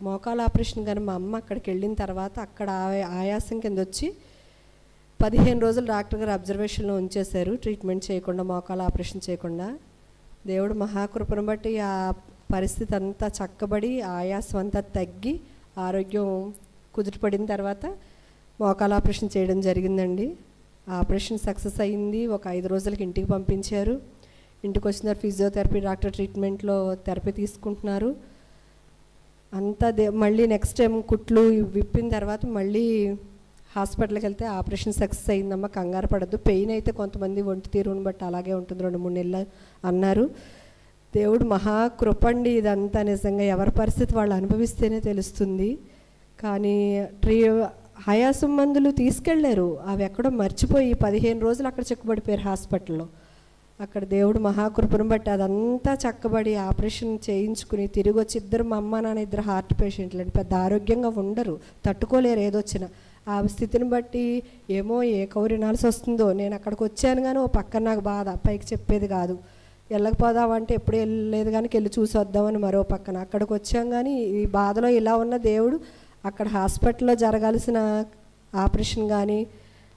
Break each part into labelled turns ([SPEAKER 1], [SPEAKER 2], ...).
[SPEAKER 1] మోకాల ఆపరేషన్ కానీ మా అమ్మ అక్కడికి వెళ్ళిన తర్వాత అక్కడ ఆయాసం కింద వచ్చి 15 రోజులు డాక్టర్ గారు అబ్జర్వేషన్లో ఉంచేశారు, ట్రీట్మెంట్ చేయకుండా, మోకాల ఆపరేషన్ చేయకుండా. దేవుడు మహాకృపను బట్టి ఆ పరిస్థితి అంతా చక్కబడి ఆయాసం అంతా తగ్గి ఆరోగ్యం కుదుటపడిన తర్వాత మోకాల ఆపరేషన్ చేయడం జరిగిందండి. ఆ ఆపరేషన్ సక్సెస్ అయింది. ఒక 5 రోజులకి ఇంటికి పంపించారు. ఇంటికి వచ్చిన ఫిజియోథెరపీ డాక్టర్ ట్రీట్మెంట్లో థెరపీ తీసుకుంటున్నారు. అంతా మళ్ళీ నెక్స్ట్ టైం కుట్లు విప్పిన తర్వాత మళ్ళీ హాస్పిటల్కి వెళ్తే ఆపరేషన్ సక్సెస్ అయిందమ్మా, కంగారు పడద్దు, పెయిన్ అయితే కొంతమంది ఒంటి తీరుని బట్టి అలాగే ఉంటుంది 2-3 నెలలు అన్నారు. దేవుడు మహాకృపండి ఇదంతా. నిజంగా ఎవరి పరిస్థితి వాళ్ళు అనుభవిస్తేనే తెలుస్తుంది. కానీ ఆయాసం మందులు తీసుకెళ్ళారు, అవి ఎక్కడో మర్చిపోయి 15 రోజులు అక్కడ చిక్కుబడిపోయారు హాస్పిటల్లో. అక్కడ దేవుడు మహాకృపను బట్టి అదంతా చక్కబడి ఆపరేషన్ చేయించుకుని తిరిగి వచ్చి మా అమ్మ నాన్న ఇద్దరు హార్ట్ పేషెంట్లు అండి, పెద్ద ఆరోగ్యంగా ఉండరు, తట్టుకోలేరు ఏదొచ్చినా. ఆ స్థితిని బట్టి ఏమో ఏ కౌరు వినాల్సి వస్తుందో. నేను అక్కడికి వచ్చాను కానీ ఓ పక్కన నాకు బాధ, పైకి చెప్పేది కాదు. వెళ్ళకపోదామంటే ఎప్పుడు వెళ్ళలేదు కానీ వెళ్ళి చూసి వద్దామని మరో పక్కన. అక్కడికి వచ్చాం కానీ ఈ బాధలో ఇలా ఉన్న దేవుడు అక్కడ హాస్పిటల్లో జరగాల్సిన ఆపరేషన్ కానీ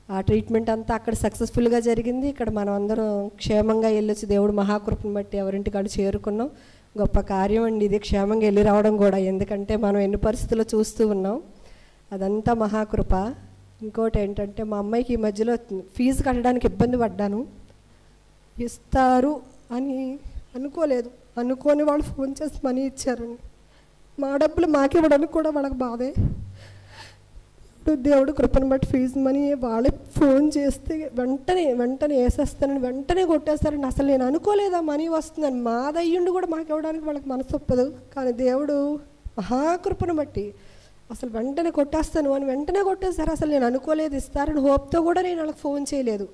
[SPEAKER 1] ఆ ట్రీట్మెంట్ అంతా అక్కడ సక్సెస్ఫుల్గా జరిగింది. ఇక్కడ మనం అందరం క్షేమంగా వెళ్ళొచ్చి దేవుడు మహాకృపను బట్టి ఎవరింటికాడ చేరుకున్నాం. గొప్ప కార్యం అండి ఇది, క్షేమంగా వెళ్ళి రావడం కూడా. ఎందుకంటే మనం ఎన్ని పరిస్థితుల్లో చూస్తూ ఉన్నాం, అదంతా మహాకృప. ఇంకోటి ఏంటంటే మా అమ్మాయికి ఈ మధ్యలో ఫీజు కట్టడానికి ఇబ్బంది పడ్డాను. ఇస్తారు అని అనుకోలేదు, అనుకోని వాళ్ళు ఫోన్ చేసి మనీ ఇచ్చారండి. మా డబ్బులు మాకివ్వడానికి కూడా వాళ్ళకి బాధే. దేవుడు కృపను బట్టి ఫీజు మనీ వాళ్ళే ఫోన్ చేస్తే వెంటనే వేసేస్తానని వెంటనే కొట్టేస్తారండి. అసలు నేను అనుకోలేదా మనీ వస్తుందని. మాదయ్యుండి కూడా మాకు ఇవ్వడానికి వాళ్ళకి మనసు ఒప్పదు. కానీ దేవుడు మహాకృపను బట్టి అసలు వెంటనే కొట్టేస్తాను అని వెంటనే కొట్టేస్తారు. అసలు నేను అనుకోలేదు ఇస్తారని హోప్తో కూడా నేను వాళ్ళకి ఫోన్ చేయలేదు.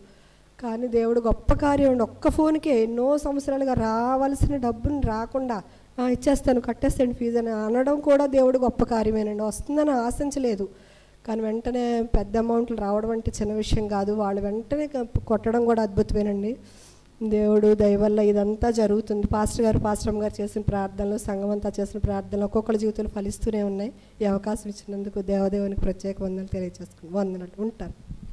[SPEAKER 1] కానీ దేవుడు గొప్ప కార్యం అండి. ఒక్క ఫోన్కే ఎన్నో సంవత్సరాలుగా రావాల్సిన డబ్బుని రాకుండా ఇచ్చేస్తాను, కట్టేస్తాను ఫీజు అని అనడం కూడా దేవుడు గొప్ప కార్యమేనండి. వస్తుందని ఆశించలేదు కానీ వెంటనే పెద్ద అమౌంట్లు రావడం అంటే చిన్న విషయం కాదు. వాళ్ళు వెంటనే కొట్టడం కూడా అద్భుతమేనండి. దేవుడు దయ వల్ల ఇదంతా జరుగుతుంది. పాస్టరమ్మ గారు చేసిన ప్రార్థనలు, సంఘం అంతా చేసిన ప్రార్థనలు ఒక్కొక్కరి జీవితాలు ఫలిస్తూనే ఉన్నాయి. ఈ అవకాశం ఇచ్చినందుకు దేవదేవునికి ప్రత్యేక వందనాలు తెలియజేసుకుని వందనాలు ఉంటాను.